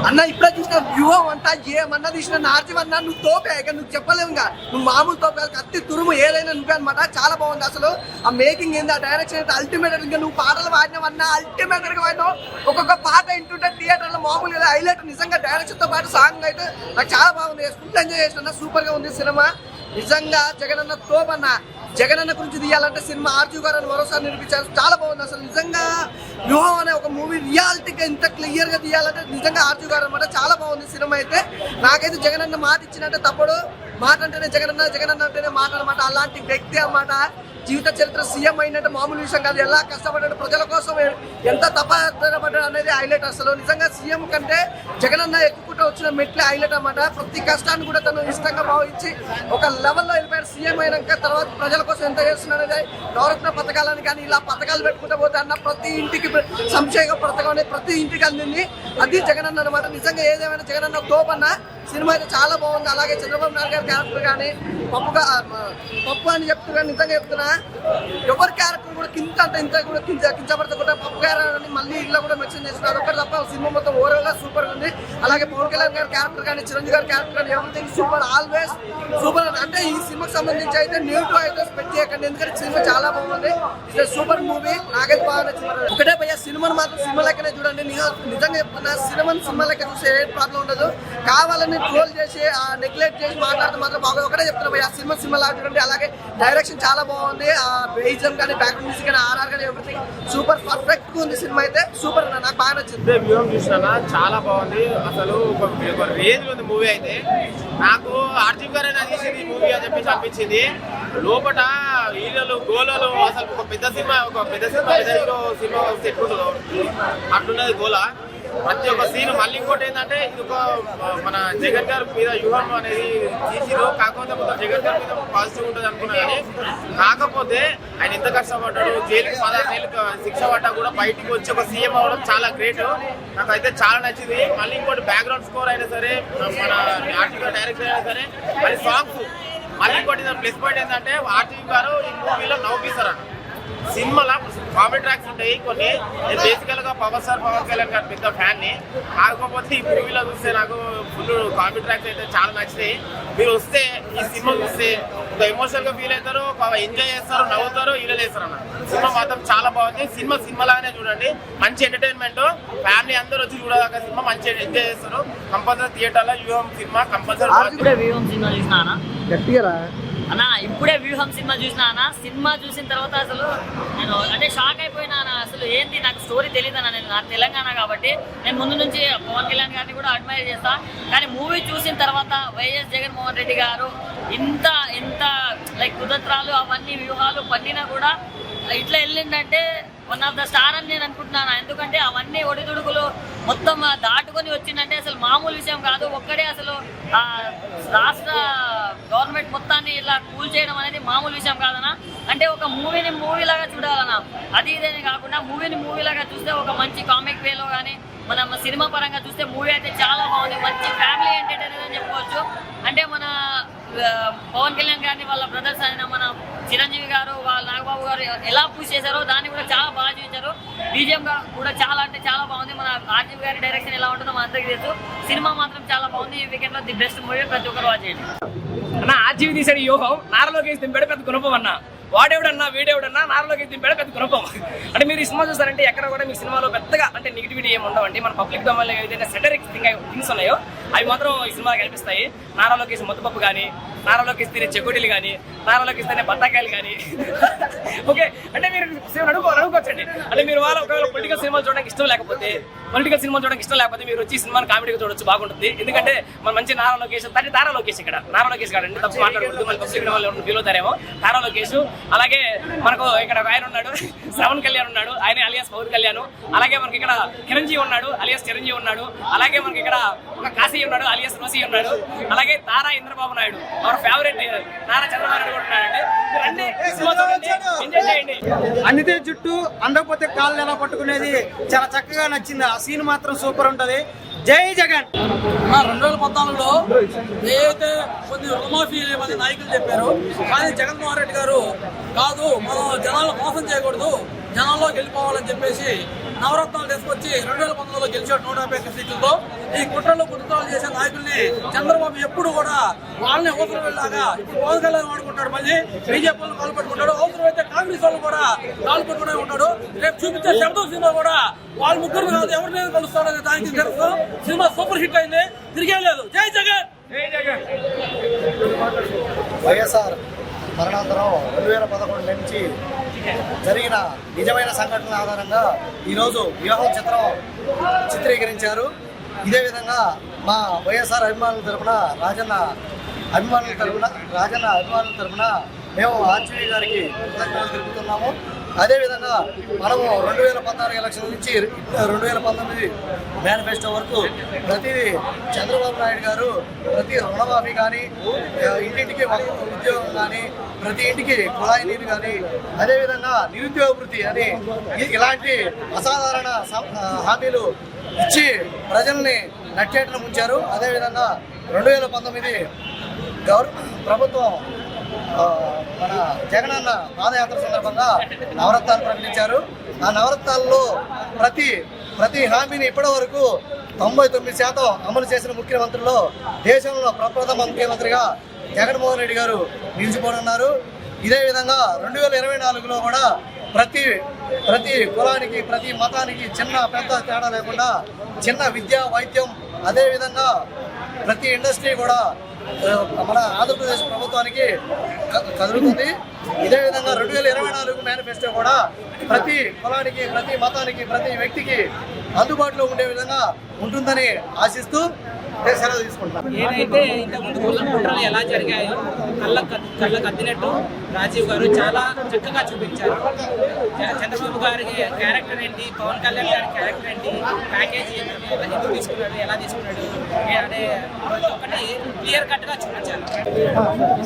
అన్న ఇప్పుడే చూసిన వ్యూహం అంతా ఏమన్నా తీసిన నార్జీవన్నా నువ్వు తోపే నువ్వు చెప్పలేవు ఇంకా నువ్వు మామూలు తోపే కత్తి తురుము ఏదైనా నువ్వే అనమాట. చాలా బాగుంది అసలు. ఆ మేకింగ్ ఏంది, ఆ డైరెక్షన్ అయితే అల్టిమేట్. ఇంకా నువ్వు పాటలు వాడినవన్నా అల్టిమేట్ గా వాడినావు. ఒక్కొక్క పాట వింటుంటే థియేటర్ లో మామూలుగా హైలైట్. నిజంగా డైరెక్షన్ తో పాటు సాంగ్ అయితే నాకు చాలా బాగుంది. ఫుల్ ఎంజాయ్ చేసిన. సూపర్ గా ఉంది సినిమా. నిజంగా జగనన్న తోపన్న. జగనన్న గురించి తీయాలంటే సినిమా ఆర్జీ గారు అని మరోసారి నిరూపించారు. చాలా బాగుంది అసలు. నిజంగా వ్యూహం అనే ఒక మూవీ రియాలిటీగా ఇంత క్లియర్ గా తీయాలంటే నిజంగా ఆర్జీ గారు అనమాట. చాలా బాగుంది సినిమా అయితే. నాకైతే జగనన్న మాట ఇచ్చినట్టే తప్పుడు. మాట అంటేనే జగనన్న, జగనన్న అంటేనే మాట అనమాట. అలాంటి వ్యక్తి అన్నమాట. జీవిత చరిత్ర సీఎం అయినట్టు మామూలు విషయం కాదు. ఎలా కష్టపడ్డాడు ప్రజల కోసం, ఎంత తపడ్డాడు అనేది హైలైట్. అసలు నిజంగా సీఎం కంటే జగనన్న ఎక్కుకుంటూ వచ్చిన మెట్లే హైలైట్ అన్నమాట. ప్రతి కష్టాన్ని కూడా తను ఇష్టంగా భావించి ఒక లెవెల్లో వెళ్ళిపోయాడు. సీఎం అయినాక తర్వాత ప్రజల కోసం ఎంత చేస్తున్నాడు అనేది నవరత్న పథకాలని కానీ ఇలా పథకాలు పెట్టుకుంటూ పోతే అన్న ప్రతి ఇంటికి సంక్షేమ పథకం అనేది ప్రతి ఇంటికి అందింది. అది జగనన్న అనమాట. నిజంగా ఏదేమైనా జగనన్న తోపన్న. సినిమా అయితే చాలా బాగుంది. అలాగే చంద్రబాబు నాయుడు గారి క్యారెక్టర్ కానీ పప్పు అని చెప్తున్నా. నిజంగా చెప్తున్నా ఎవరి క్యారెక్టర్ కూడా కింద అంటే ఇంత కూడా కించపడతా పప్పు క్యారెక్టర్ అని మళ్ళీ ఇలా కూడా మెన్షన్ చేస్తున్నారు. ఒకటి తప్ప సినిమా మొత్తం ఓవరాల్ గా సూపర్ ఉంది. అలాగే పవన్ కళ్యాణ్ గారి క్యారెక్టర్ కానీ చిరంజీవి గారి క్యారెక్టర్ కానీ ఎవ్రీథింగ్ సూపర్, ఆల్వేస్ సూపర్. అంటే ఈ సినిమాకి సంబంధించి అయితే నెగిటివ్ అయితే స్పెక్ట్ చేయకండి. ఎందుకంటే సినిమా చాలా బాగుంది. It's super movie. నాకైతే బాగా నచ్చింది. ఒకటే భయ్యా సినిమాను మాత్రం సినిమా లెక్కనే చూడండి. నిజంగా చెప్తున్నా సినిమా లెక్క చూసే ఏ ప్రాబ్లం ఉండదు. కావాలని ట్రోల్ చేసి నెగ్లెక్ట్ చేసి మాట్లాడితే మాత్రం బాగా. ఒకటే చెప్తున్నా భయ్యా సినిమా లాగా చూడండి. అలాగే డైరెక్షన్ చాలా బాగుంది. బేజం కానీ బ్యాక్గ్రౌండ్ మ్యూజిక్ కానీ ఆర్ఆర్ కానీ ఎవ్రీథింగ్ సూపర్ పర్ఫెక్ట్ గా ఉంది. సినిమా అయితే సూపర్. నాకు బాగా నచ్చింది. వ్యూహం చూసినా చాలా బాగుంది. అసలు ఒక రేంజ్ ఉంది మూవీ అయితే. నాకు ఆర్జీవ్ గారే తీసింది ఈ మూవీ అని చెప్పేసి అనిపించింది. లోపల హీరోలు గోళలు అసలు ఒక పెద్ద సినిమా హీరో సినిమా సెట్ ఉంటుందో అట్లున్నది గోళ. ప్రతి ఒక్క సీన్. మళ్ళీ ఇంకోటి ఏంటంటే ఇది ఒక మన జగన్ గారి మీద వ్యూహం అనేది తీసిరు. కాకపోతే మొత్తం జగన్ గారి మీద పాజిటివ్ ఉంటుంది అనుకున్నా కానీ కాకపోతే ఆయన ఎంత కష్టపడ్డాడు. జైలుకి 16 ఏళ్ళు శిక్ష పడ్డా కూడా బయటికి వచ్చి ఒక సీఎం అవ్వడం చాలా గ్రేట్. నాకైతే చాలా నచ్చింది. మళ్ళీ ఇంకోటి బ్యాక్గ్రౌండ్ స్కోర్ అయినా సరే, మన ఆర్టీవీ డైరెక్టర్ అయినా సరే, మళ్ళీ సాంగ్స్. మళ్ళీ ఇంకోటి ప్లస్ పాయింట్ ఏంటంటే ఆర్టీవీ గారు ఈ మూవీలో నవ్వుపిస్తారు. సినిమాలో కామెడీ ట్రాక్స్ ఉంటాయి కొన్ని. నేను బేసికల్ గా పవన్ కళ్యాణ్ గారి పెద్ద ఫ్యాన్ ని. కాకపోతే ఈ మూవీలో చూస్తే నాకు ఫుల్ కామెడీ ట్రాక్స్ అయితే చాలా నచ్చినాయి. మీరు వస్తే ఈ సినిమా చూస్తే ఒక ఎమోషనల్ గా ఫీల్ అవుతారు, ఎంజాయ్ చేస్తారు, నవ్వుతారు, హీరోలు వేస్తారు అన్న. సినిమా మాత్రం చాలా బాగుంది. సినిమా లాగానే చూడండి. మంచి ఎంటర్టైన్మెంట్. ఫ్యామిలీ అందరూ వచ్చి చూడదాకా సినిమా మంచి ఎంజాయ్ చేస్తారు. కంపల్సరీ థియేటర్ లో వ్యూహం సినిమా కంపల్సరీ. అన్న ఇప్పుడే వ్యూహం సినిమా చూసినా అన్న. సినిమా చూసిన తర్వాత అసలు నేను అంటే షాక్ అయిపోయినా అన్న. అసలు ఏంటి నాకు స్టోరీ తెలియదు అన్న. నేను నాకు తెలంగాణ కాబట్టి నేను ముందు నుంచి పవన్ కళ్యాణ్ గారిని కూడా అడ్మైర్ చేస్తా. కానీ మూవీ చూసిన తర్వాత వైఎస్ జగన్మోహన్ రెడ్డి గారు ఇంత లైక్ కుతంత్రాలు అవన్నీ వ్యూహాలు పన్నినా కూడా ఇట్లా వెళ్ళిందంటే వన్ ఆఫ్ ద స్టార్ అని నేను అనుకుంటున్నాను. ఎందుకంటే అవన్నీ ఒడిదుడుకులు మొత్తం దాటుకొని వచ్చిందంటే అసలు మామూలు విషయం కాదు. ఒక్కడే అసలు రాష్ట్ర గవర్నమెంట్ మొత్తాన్ని ఇలా కూల్ చేయడం అనేది మామూలు విషయం కాదన్నా. అంటే ఒక మూవీని మూవీలాగా చూడాలన్నా. అది ఇదేనే కాకుండా మూవీని మూవీలాగా చూస్తే ఒక మంచి కామిక్ వేలో కానీ మనం సినిమా పరంగా చూస్తే మూవీ అయితే చాలా బాగుంది. మంచి ఫ్యామిలీ ఎంటర్టైనర్ అని చెప్పుకోవచ్చు. అంటే మన పవన్ కళ్యాణ్ గారిని వాళ్ళ బ్రదర్స్ అయిన మన చిరంజీవి గారు, వాళ్ళ నాగబాబు గారు ఎలా పూజ చేశారో దాన్ని కూడా చాలా బాగా చూపించారు. బీజిఎం కూడా చాలా అంటే చాలా బాగుంది. మన ఆర్జీవి గారి డైరెక్షన్ ఎలా ఉంటుందో మన అందరికీ తెలుసు. సినిమా మాత్రం చాలా బాగుంది. ఈ వీకెండ్ లో ది బెస్ట్ మూవీ. ప్రతి ఒక్కరు వాచ్ చేయండి అన్న. ఆర్జీవి తీసాడు వ్యూహం. నారలోకి దింపాడు పెద్ద గుణపం అన్న. వాడేవిడన్నా వీడేవిడన్నా నారలోకి దింపాడు పెద్ద గుణపం. అంటే మీరు ఈ సినిమా చూస్తారంటే ఎక్కడ కూడా మీ సినిమాలో పెద్దగా అంటే నెగిటివిటీ ఏమి ఉండవండి. మన పబ్లిక్ డొమైన్లో ఏదైతే సెటరిక్ థింగ్స్ ఉన్నాయో అవి మాత్రం ఈ సినిమాకి కనిపిస్తాయి. నారలోకి ముద్దపప్పు కానీ, నారలోకి తినే చెకోడీలు కానీ, నారలోకి తినే బత్తాకాయలు కానీ. ఓకే అంటే మీరు అడుగుకోవచ్చండి. అంటే మీరు ఒకవేళ పొలిటికల్ సినిమాలు చూడడానికి ఇష్టం లేకపోతే మీరు వచ్చి సినిమాని కామెడీగా చూడొచ్చు, బాగుంటుంది. ఎందుకంటే మన మంచి నారా లోకేష్ తారా లోకేష్ ఇక్కడ నారా లోకేష్ కాదండి, తప్పు మాట్లాడకూడదు. మన పబ్లిక్ వాళ్ళు ఫీల్ అవుతారేమో. తారా లోకేష్. అలాగే మనకు ఇక్కడ ఆయన ఉన్నాడు, శ్రవణ్ కళ్యాణ్ ఉన్నాడు, ఆయన అలియాస్ పవన్ కళ్యాణ్. అలాగే మనకి ఇక్కడ చిరంజీవి ఉన్నాడు, అలియాస్ చిరంజీవి ఉన్నాడు. అలాగే మనకి ఇక్కడ ఒక కాశీ ఉన్నాడు, అలియాస్ రోసి ఉన్నాడు. అలాగే తారా ఇంద్రబాబు నాయుడు, అవర్ ఫేవరెట్ నారా చంద్రబాబు నాయుడు కూడా ఉన్నాడండి. అన్ని ఎంజాయ్ చేయండి. అన్నితే జుట్టు అందకపోతే కాళ్ళు ఎలా పట్టుకునేది చాలా చక్కగా నచ్చింది. ఆ సీన్ మాత్రం సూపర్ ఉంటది. జై జగన్. 2014లో ఏదైతే కొన్ని రుణమాఫీ మంది నాయకులు చెప్పారు, కానీ జగన్మోహన్ రెడ్డి గారు కాదు, మనం జనాలను మోసం చేయకూడదు, జనాల్లోకి వెళ్ళిపోవాలని చెప్పేసి నవరత్నాలు తీసుకొచ్చి 2019లో గెలిచాడు 151 సీట్లతో. ఈ కుట్రలు కుట్రలు చేసే నాయకుల్ని చంద్రబాబు ఎప్పుడు కూడా వాళ్ళని అవసరం వెళ్ళాగా ఇప్పుడు పవన్ కళ్యాణ్ వాడుకుంటాడు, మళ్ళీ బీజేపీ వాళ్ళు కాలు పెట్టుకుంటాడు, అవసరమైతే కాంగ్రెస్ వాళ్ళు కూడా కాలు పెట్టుకునే ఉంటాడు. రేపు చూపించే శబ్దం సినిమా కూడా వాళ్ళ ముగ్గురు కాదు ఎవరిని కలుస్తాడనే దానికి తెలుసు. సినిమా సూపర్ హిట్ అయింది, తిరిగే లేదు. జై జగన్. వైఎస్ఆర్ మరణాంతరం 2011 నుంచి జరిగిన నిజమైన సంఘటనల ఆధారంగా ఈరోజు వివాహం చిత్రం చిత్రీకరించారు. ఇదే విధంగా మా వైఎస్ఆర్ అభిమానుల తరఫున రాజన్న అభిమానుల తరఫున మేము ఆర్జీవీ గారికి కృతజ్ఞతలు తెలుపుతున్నాము. అదేవిధంగా మనము 2014 ఎలక్షన్ నుంచి 2019 మేనిఫెస్టో వరకు ప్రతిదీ చంద్రబాబు నాయుడు గారు ప్రతి రుణమాఫీ కానీ, ఇంటింటికి ఉద్యోగం కానీ, ప్రతి ఇంటికి కుళాయి నీరు కానీ, అదేవిధంగా నిరుద్యోగ వృత్తి అని ఇలాంటి అసాధారణ హామీలు ఇచ్చి ప్రజల్ని నట్టేటను ముంచారు. అదేవిధంగా 2019 ప్రభుత్వం మన జగనన్న పాదయాత్ర సందర్భంగా నవరత్నాలు ప్రకటించారు. ఆ నవరత్నాల్లో ప్రతి హామీని ఇప్పటి వరకు 99% అమలు చేసిన ముఖ్యమంత్రుల్లో దేశంలో ప్రప్రథమ ముఖ్యమంత్రిగా జగన్మోహన్ రెడ్డి గారు నిలిచిపోనున్నారు. ఇదే విధంగా 2024లో కూడా ప్రతి కులానికి, ప్రతి మతానికి చిన్న పెద్ద తేడా లేకుండా చిన్న విద్య, వైద్యం, అదేవిధంగా ప్రతి ఇండస్ట్రీ కూడా మన ఆంధ్రప్రదేశ్ ప్రభుత్వానికి కదులుతుంది. ఇదే విధంగా 2024 మేనిఫెస్టో కూడా ప్రతి కులానికి, ప్రతి మతానికి, ప్రతి వ్యక్తికి అందుబాటులో ఉండే విధంగా ఉంటుందని ఆశిస్తూ సెలవు తీసుకుంటాను. ఏదైతే ఇంతకుముందు కుట్రలు ఎలా జరిగాయో కళ్ళకు అద్దినట్టు రాజీవ్ గారు చాలా చక్కగా చూపించారు. చంద్రబాబు గారి క్యారెక్టర్ ఏంటి, పవన్ కళ్యాణ్ గారి క్యారెక్టర్ ఏంటి, ప్యాకేజీ ఎందుకు తీసుకున్నాడు, ఎలా తీసుకున్నాడు అనే ప్రతి ఒక్కటి క్లియర్ కట్ గా చూపించారు.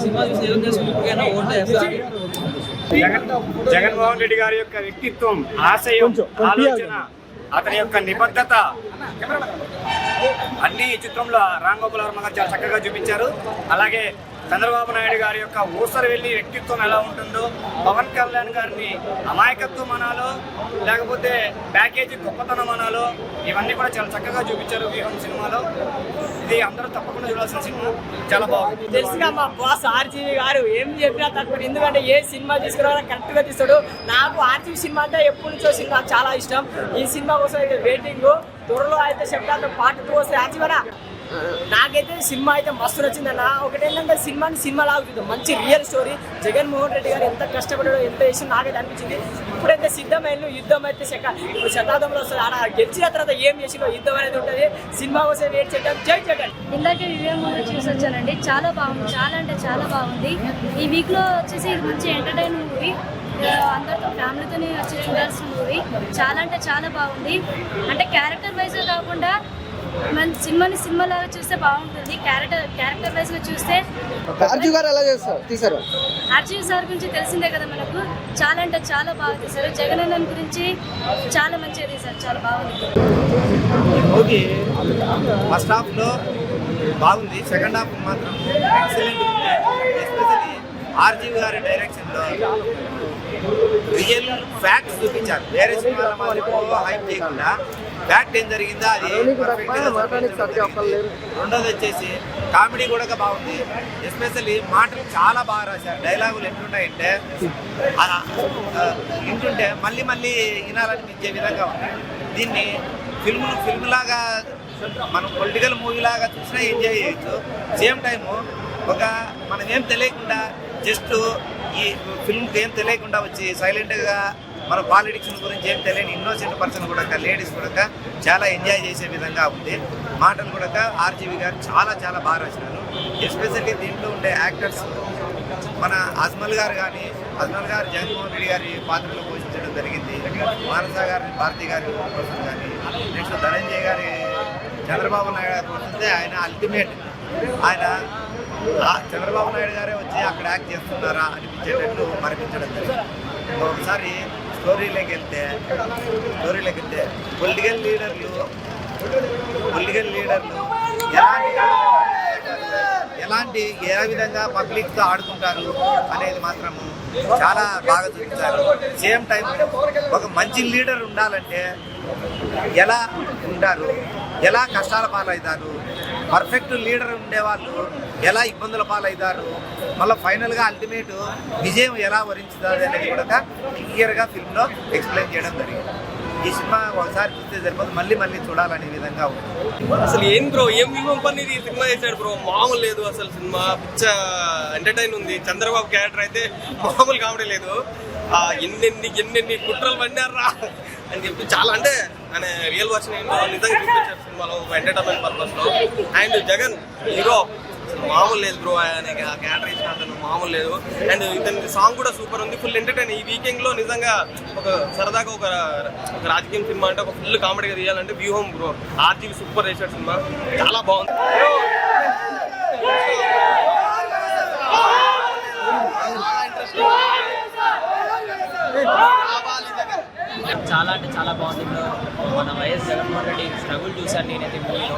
సినిమా చూసి ఏం చేసుకుంటున్నా జగన్మోహన్ రెడ్డి గారి యొక్క వ్యక్తిత్వం, ఆశయం, ఆలోచన, అతని యొక్క నిబద్ధత అన్ని చిత్రంలో రామ్ గోపాల్ వర్మ గారు చాలా చక్కగా చూపించారు. అలాగే చంద్రబాబు నాయుడు గారి యొక్క ఊసరు వెళ్ళి వ్యక్తిత్వం ఎలా ఉంటుందో, పవన్ కళ్యాణ్ గారిని అమాయకత్వం అనాలో లేకపోతే ప్యాకేజీ గొప్పతనం అనాలో ఇవన్నీ కూడా చాలా చక్కగా చూపించారు వ్యూహం సినిమాలో. ఇది అందరూ తప్పకుండా చూడాల్సిన సినిమా, చాలా బాగుంది. తెలుసుగా మా బాస్ ఆర్జీవి గారు ఏం చెప్పినా తప్పదు, ఎందుకంటే ఏ సినిమా తీసుకురావాలో కరెక్ట్ గా తీస్తాడు. నాకు ఆర్జీవి సినిమా అంటే ఎప్పటి నుంచో సినిమా చాలా ఇష్టం. ఈ సినిమా కోసం అయితే వెయిటింగ్. త్వరలో అయితే చెప్తాను పార్ట్ 2 వస్తే ఆర్జీవనా. నాకైతే సినిమా అయితే మస్తు నచ్చిందన్న. ఒకటేంటంటే సినిమా లాగా చూద్దాం, మంచి రియల్ స్టోరీ. జగన్మోహన్ రెడ్డి గారు ఎంత కష్టపడాడో, ఎంత చేసి నాకైతే అనిపించింది. ఇప్పుడైతే సిద్ధమైన యుద్ధం అయితే ఇప్పుడు శతాబ్దంలో వస్తుంది. ఆడ గెలిచిన తర్వాత ఏం చేసినో యుద్ధం అనేది ఉంటుంది. సినిమా కోసం వెయిట్ చేద్దాం. జై జగన్. ఇందాకే వివేక్ మూవీ చూసి వచ్చానండి, చాలా బాగుంది, చాలా అంటే చాలా బాగుంది. ఈ వీక్లో వచ్చేసి ఇది మంచి ఎంటర్టైన్ మూవీ, అందరితో ఫ్యామిలీతోనే వచ్చి చూడాల్సిన మూవీ. చాలా అంటే చాలా బాగుంది. అంటే క్యారెక్టర్ వైజ్గా కాకుండా మన సినిమా లాగా చూస్తే బాగుంటుంది. క్యారెక్టర్ వైజ్ గా చూస్తే ఆర్జీవి గారు ఎలా తీశారు? ఆర్జీవి సార్ గురించి తెలిసిందే కదా మనకు, చాలా అంటే చాలా బాగా తీశారు. జగనన్న గురించి చాలా మంచిగా తీశారు, చాలా బాగుంది. ఓకే, ఫస్ట్ హాఫ్లో బాగుంది, సెకండ్ హాఫ్ మాత్రం ఎక్సలెంట్. ఎస్పెషల్లీ ఆర్జీవి గారి డైరెక్షన్లో రియల్ ఫ్యాక్ట్స్ చూపించారు. వేరే సినిమాల మాదిరి హైప్ చేయకుండా ఫ్యాక్ట్ ఏం జరిగిందో అది రెండోది వచ్చేసి కామెడీ కూడా బాగుంది. ఎస్పెషల్లీ మాటలు చాలా బాగా రాశారు. డైలాగులు ఎట్లుంటాయంటే వింటుంటే మళ్ళీ వినాలనిపించే విధంగా ఉంది. దీన్ని ఫిల్మ్ లాగా మనం పొలిటికల్ మూవీ లాగా చూసినా ఎంజాయ్ చేయొచ్చు. సేమ్ టైము మనం ఏం తెలియకుండా జస్ట్ ఈ ఫిల్మ్కి ఏం తెలియకుండా వచ్చి సైలెంట్గా మన పాలిటిక్స్ గురించి ఏం తెలియని ఇన్నోసెంట్ పర్సన్ కూడా, లేడీస్ కూడా చాలా ఎంజాయ్ చేసే విధంగా ఉంది. మాటలు కూడా ఆర్జీవి గారు చాలా బాగా రాసినారు. ఎస్పెషల్లీ దీంట్లో ఉండే యాక్టర్స్ మన అజ్మల్ గారు జగన్మోహన్ రెడ్డి గారి పాత్రలో పోషించడం జరిగింది. మానస గారిని భారతి గారి కోసం కానీ, నెక్స్ట్ ధనంజయ్ గారి చంద్రబాబు నాయుడు గారి పోషిస్తే ఆయన అల్టిమేట్. ఆయన చంద్రబాబు నాయుడు గారే వచ్చి అక్కడ యాక్ట్ చేస్తున్నారా అనిపించేటట్లు మరిపించడం జరిగింది. ఒకసారి స్టోరీలోకి వెళ్తే పొలిటికల్ లీడర్లు పొలిటికల్ లీడర్లు ఏ విధంగా పబ్లిక్తో ఆడుకుంటారు అనేది మాత్రము చాలా బాగా చూపించారు. సేమ్ టైం ఒక మంచి లీడర్ ఉండాలంటే ఎలా ఉంటారు, ఎలా కష్టాల పాలవుతారు, పర్ఫెక్ట్ లీడర్ ఉండేవాళ్ళు ఎలా ఇబ్బందుల పాలవుతారు, మళ్ళీ ఫైనల్గా అల్టిమేట్ విజయం ఎలా వరించుతుంది అనేది కూడా క్లియర్గా ఫిల్మ్లో ఎక్స్ప్లెయిన్ చేయడం జరిగింది. ఈ సినిమా ఒకసారి చూస్తే సరిపోదు, మళ్ళీ మళ్ళీ చూడాలనే విధంగా ఉంది. అసలు ఏం బ్రో, ఏం వ్యూహం పని ఈ సినిమా చేశాడు బ్రో, మామూలు లేదు అసలు. సినిమా పిచ్చ ఎంటర్టైన్ ఉంది. చంద్రబాబు క్యారెక్టర్ అయితే మామూలు కామెడీ లేదు. ఎన్నెన్ని కుట్రలు పడినారా అని చెప్పి చాలా, అంటే ఆయన రియల్ వర్షన్ ఏంటో నిజంగా చూపించారు సినిమాలో ఎంటర్టైన్మెంట్ పర్పస్ లో. అండ్ జగన్ హీరో మామూలు లేదు బ్రో, ఆయన క్యారెక్టర్ ఇచ్చిన అతను మామూలు లేదు. అండ్ ఇతని సాంగ్ కూడా సూపర్ ఉంది, ఫుల్ ఎంటర్టైన్. ఈ వీకెండ్ లో నిజంగా ఒక సరదాగా ఒక రాజకీయం సినిమా అంటే ఒక ఫుల్ కామెడీగా తీయాలంటే వ్యూహం బ్రో. ఆర్జీవి సూపర్ చేశాడు సినిమా, చాలా బాగుంది. చాలా అంటే చాలా బాగుంది. ఇప్పుడు మన వైఎస్ జగన్మోహన్ రెడ్డి స్ట్రగుల్ చూశాను నేనైతే మూవీలో.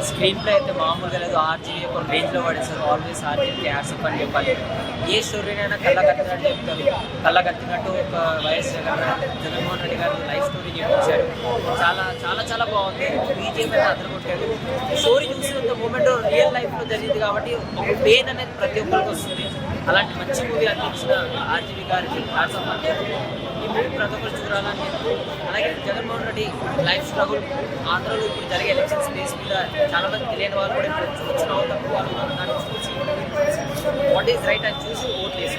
స్క్రీన్ ప్లే అయితే మామూలుగా లేదు. ఆర్జీవి ఒక రేంజ్లో పడేస్తారు. ఆల్వేస్ ఆర్జీవికి హ్యాట్స్ అని చెప్పాలి. ఏ స్టోరీనైనా కళ్ళ కట్టినట్టు చెప్తారు. కళ్ళ కట్టినట్టు ఒక వైఎస్ జగన్మోహన్ రెడ్డి గారు లైఫ్ స్టోరీ చెప్పించారు. చాలా చాలా చాలా బాగుంది. బీజేపీ అయితే అద్దరు కొట్టారు. స్టోరీ చూసినంత మూమెంట్ రియల్ లైఫ్లో జరిగింది కాబట్టి ఒక పెయిన్ అనేది ప్రతి ఒక్కరికి వస్తుంది. అలాంటి మంచి మూవీ అనిపించిన ఆర్జీవి గారికి హ్యాట్స్ ఆఫ్ అని చెప్పి ఈ మూవీ ప్రతి ఒక్కరు చూడాలని చెప్పి. అలాగే జగన్మోహన్ రెడ్డి లైఫ్ స్ట్రగుల్, ఆంధ్రలో ఇప్పుడు జరిగే ఎలక్షన్ స్పేస్ మీద చాలా మంది తెలియని వాళ్ళు కూడా ఇప్పుడు వచ్చిన వాళ్ళు తక్కువ వాళ్ళు దాన్ని చూసి వాట్ ఈస్ రైట్ అని చూసి ఓట్లు వేసి